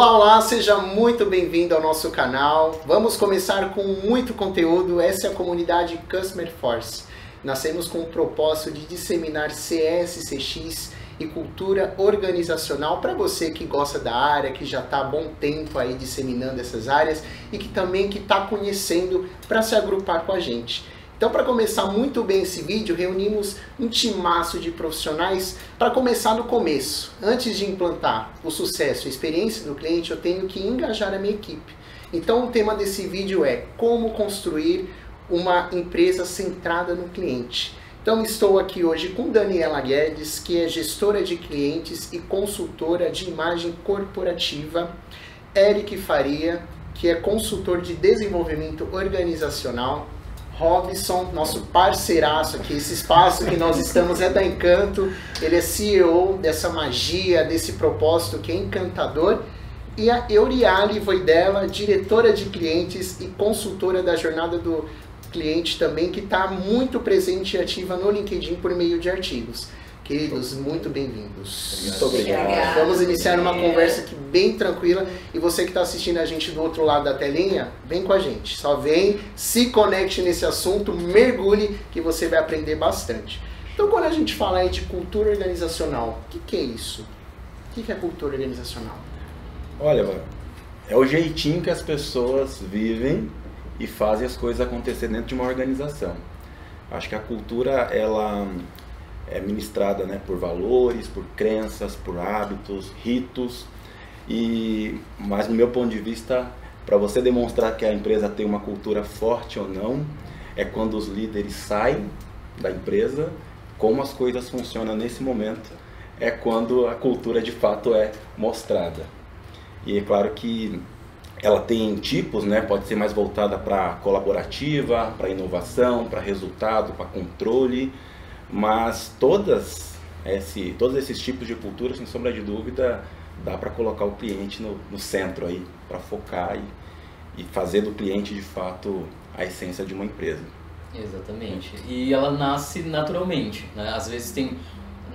Olá, olá, seja muito bem-vindo ao nosso canal. Vamos começar com muito conteúdo. Essa é a comunidade Customer Force. Nascemos com o propósito de disseminar CS, CX e cultura organizacional para você que gosta da área, que já está há bom tempo aí disseminando essas áreas e que também está conhecendo para se agrupar com a gente. Então, para começar muito bem esse vídeo, reunimos um timaço de profissionais para começar no começo. Antes de implantar o sucesso e a experiência do cliente, eu tenho que engajar a minha equipe. Então, o tema desse vídeo é como construir uma empresa centrada no cliente. Então, estou aqui hoje com Daniela Guedes, que é gestora de clientes e consultora de imagem corporativa, Eric Faria, que é consultor de desenvolvimento organizacional, Robson, nosso parceiraço aqui, esse espaço que nós estamos é da Encanto, ele é CEO dessa magia, desse propósito que é encantador, e a Euriale Voidela, diretora de clientes e consultora da jornada do cliente também, que está muito presente e ativa no LinkedIn por meio de artigos. Queridos, muito bem-vindos. Muito obrigado. Vamos iniciar uma conversa aqui bem tranquila. E você que está assistindo a gente do outro lado da telinha, vem com a gente. Só vem, se conecte nesse assunto, mergulhe, que você vai aprender bastante. Então, quando a gente fala aí de cultura organizacional, o que é isso? O que é cultura organizacional? Olha, mano, é o jeitinho que as pessoas vivem e fazem as coisas acontecer dentro de uma organização. Acho que a cultura, ela é ministrada, né, por valores, por crenças, por hábitos, ritos, mas no meu ponto de vista, para você demonstrar que a empresa tem uma cultura forte ou não, é quando os líderes saem da empresa, como as coisas funcionam nesse momento, é quando a cultura de fato é mostrada. E é claro que ela tem tipos, né, pode ser mais voltada para colaborativa, para inovação, para resultado, para controle, mas todos esses tipos de cultura, sem sombra de dúvida, dá para colocar o cliente no centro aí, para focar e fazer do cliente de fato a essência de uma empresa. Exatamente. E ela nasce naturalmente, né? Às vezes tem,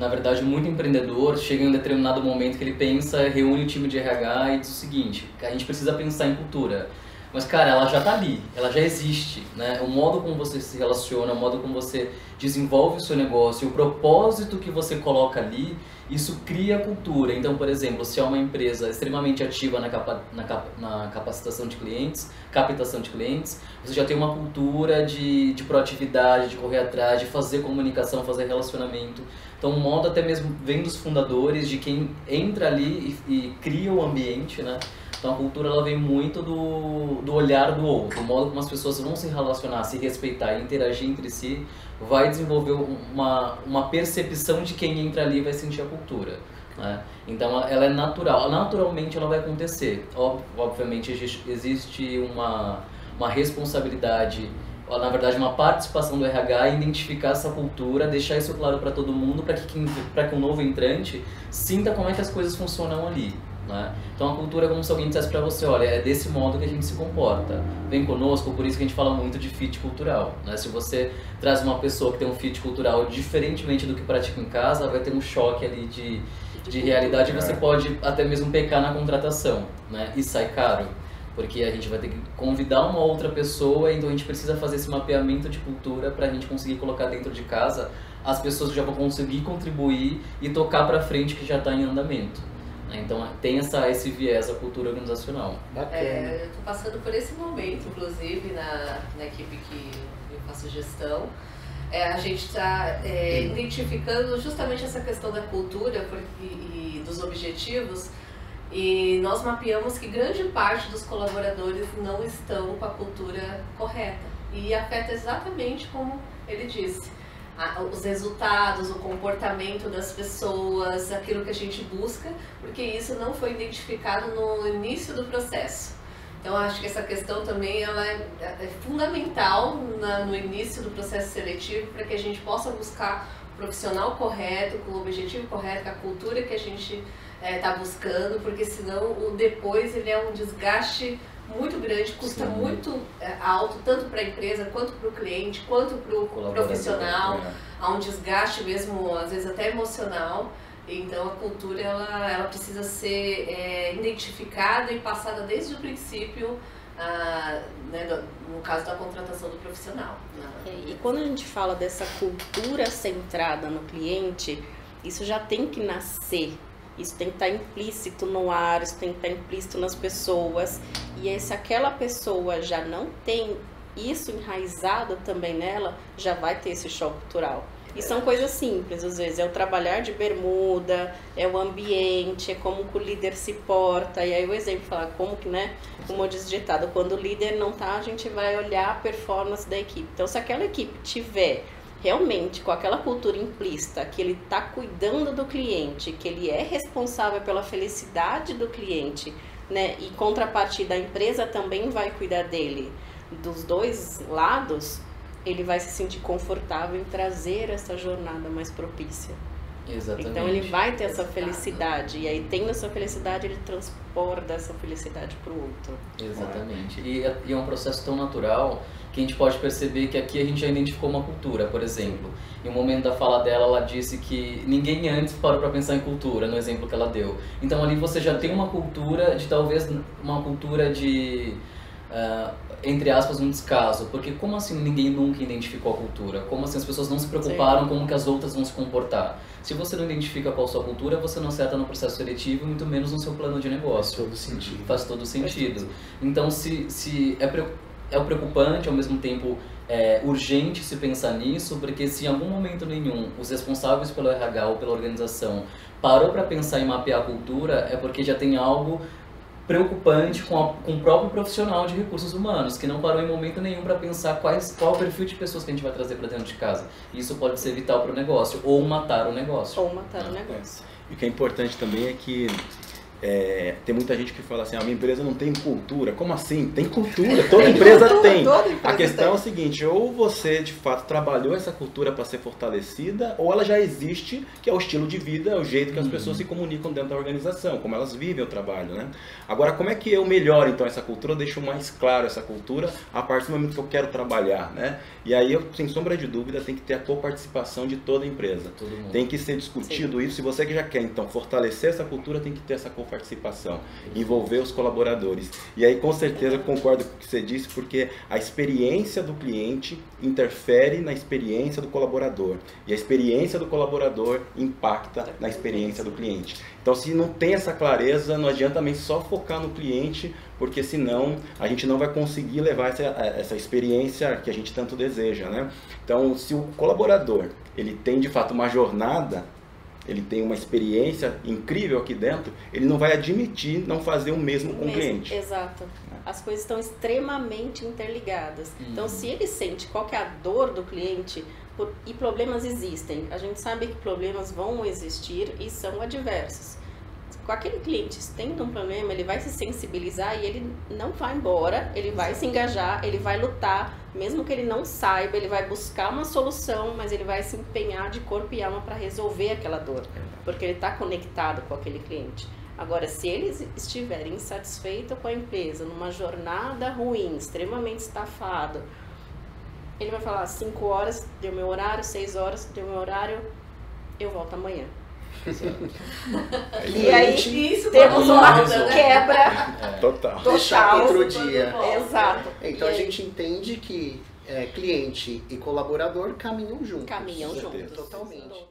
na verdade, muito empreendedor, chega em um determinado momento que ele pensa, reúne o time de RH e diz o seguinte: a gente precisa pensar em cultura. Mas, cara, ela já está ali, ela já existe, né? O modo como você se relaciona, o modo como você desenvolve o seu negócio, o propósito que você coloca ali, isso cria cultura. Então, por exemplo, se é uma empresa extremamente ativa na capacitação de clientes, captação de clientes, você já tem uma cultura de proatividade, de correr atrás, de fazer comunicação, fazer relacionamento. Então, o modo até mesmo vem dos fundadores, de quem entra ali e cria o ambiente, né? Então a cultura ela vem muito do olhar do outro, o modo como as pessoas vão se relacionar, se respeitar e interagir entre si, vai desenvolver uma percepção de quem entra ali e vai sentir a cultura, né? Então ela é natural, naturalmente ela vai acontecer. Obviamente existe uma responsabilidade, na verdade uma participação do RH em identificar essa cultura, deixar isso claro para todo mundo, para que um novo entrante sinta como é que as coisas funcionam ali, né? Então a cultura é como se alguém dissesse para você: olha, é desse modo que a gente se comporta, vem conosco. Por isso que a gente fala muito de fit cultural, né? Se você traz uma pessoa que tem um fit cultural diferentemente do que pratica em casa, vai ter um choque ali de realidade, e você pode até mesmo pecar na contratação, né? E sai caro, porque a gente vai ter que convidar uma outra pessoa, então a gente precisa fazer esse mapeamento de cultura para a gente conseguir colocar dentro de casa as pessoas que já vão conseguir contribuir e tocar para frente que já está em andamento. Então tem esse viés, a cultura organizacional. Eu estou passando por esse momento, inclusive, na equipe que eu faço gestão. A gente está identificando justamente essa questão da cultura e dos objetivos, e nós mapeamos que grande parte dos colaboradores não estão com a cultura correta, e afeta exatamente como ele disse. Os resultados, o comportamento das pessoas, aquilo que a gente busca, porque isso não foi identificado no início do processo. Então, acho que essa questão também ela é fundamental no início do processo seletivo, para que a gente possa buscar o profissional correto, com o objetivo correto, com a cultura que a gente está buscando, porque senão o depois ele é um desgaste muito grande, custa muito alto, tanto para a empresa, quanto para o cliente, quanto para o profissional. Há um desgaste mesmo, às vezes até emocional, Então a cultura ela precisa ser identificada e passada desde o princípio, né, no caso da contratação do profissional. E quando a gente fala dessa cultura centrada no cliente, isso já tem que nascer. Isso tem que estar implícito no ar, isso tem que estar implícito nas pessoas. E se aquela pessoa já não tem isso enraizado também nela, já vai ter esse choque cultural. E são coisas simples, às vezes, é o trabalhar de bermuda, é o ambiente, é como que o líder se porta. E aí o exemplo fala como que, né, como diz o ditado, quando o líder não tá, a gente vai olhar a performance da equipe. Então, se aquela equipe tiver realmente com aquela cultura implícita, que ele está cuidando do cliente, que ele é responsável pela felicidade do cliente, né? E contrapartida, a empresa também vai cuidar dele, dos dois lados, ele vai se sentir confortável em trazer essa jornada mais propícia. Exatamente. Então ele vai ter essa felicidade, e aí tendo essa felicidade, ele transporta essa felicidade para o outro. Exatamente. E é um processo tão natural que a gente pode perceber que aqui a gente já identificou uma cultura, por exemplo. Em um momento da fala dela, ela disse que ninguém antes parou para pensar em cultura, no exemplo que ela deu. Então ali você já tem uma cultura de, talvez, uma cultura de, entre aspas, um descaso. Porque como assim ninguém nunca identificou a cultura? Como assim as pessoas não se preocuparam como que as outras vão se comportar? Se você não identifica qual a sua cultura, você não acerta no processo seletivo, muito menos no seu plano de negócio. Faz todo sentido. Faz todo sentido. Então, se é preocupante, ao mesmo tempo é urgente se pensar nisso, porque se em algum momento nenhum os responsáveis pelo RH ou pela organização parou para pensar em mapear a cultura, é porque já tem algo preocupante com o próprio profissional de recursos humanos, que não parou em momento nenhum para pensar qual o perfil de pessoas que a gente vai trazer para dentro de casa. Isso pode ser vital para o negócio, ou matar o negócio. Ou matar o negócio. E o que é importante também é que tem muita gente que fala assim, a minha empresa não tem cultura. Como assim? Tem cultura, toda empresa tem. A questão é o seguinte, ou você de fato trabalhou essa cultura para ser fortalecida, ou ela já existe, que é o estilo de vida, é o jeito que as pessoas se comunicam dentro da organização, como elas vivem o trabalho, né? Agora, como é que eu melhoro então essa cultura, eu deixo mais claro essa cultura a partir do momento que eu quero trabalhar, né? E aí, sem sombra de dúvida, tem que ter a coparticipação de toda a empresa. Tem que ser discutido isso. Se você que já quer então fortalecer essa cultura, tem que ter essa coparticipação, envolver os colaboradores. E aí, com certeza, eu concordo com o que você disse, porque a experiência do cliente interfere na experiência do colaborador. E a experiência do colaborador impacta na experiência do cliente. Então, se não tem essa clareza, não adianta também só focar no cliente, porque senão a gente não vai conseguir levar essa experiência que a gente tanto deseja, né? Então, se o colaborador ele tem de fato uma jornada, ele tem uma experiência incrível aqui dentro, ele não vai admitir não fazer o mesmo com o cliente. Exato. As coisas estão extremamente interligadas. Então, se ele sente qual que é a dor do cliente, e problemas existem, a gente sabe que problemas vão existir e são adversos. Com aquele cliente tendo um problema, ele vai se sensibilizar e ele não vai embora, ele vai se engajar, ele vai lutar, mesmo que ele não saiba, ele vai buscar uma solução, mas ele vai se empenhar de corpo e alma para resolver aquela dor, porque ele está conectado com aquele cliente. Agora, se ele estiver insatisfeito com a empresa, numa jornada ruim, extremamente estafado, ele vai falar, 5 horas deu meu horário, 6 horas deu meu horário, eu volto amanhã. E aí isso temos uma quebra total. Deixar outro dia. Exato. Então a gente entende que cliente e colaborador caminham juntos. Caminham juntos. Totalmente.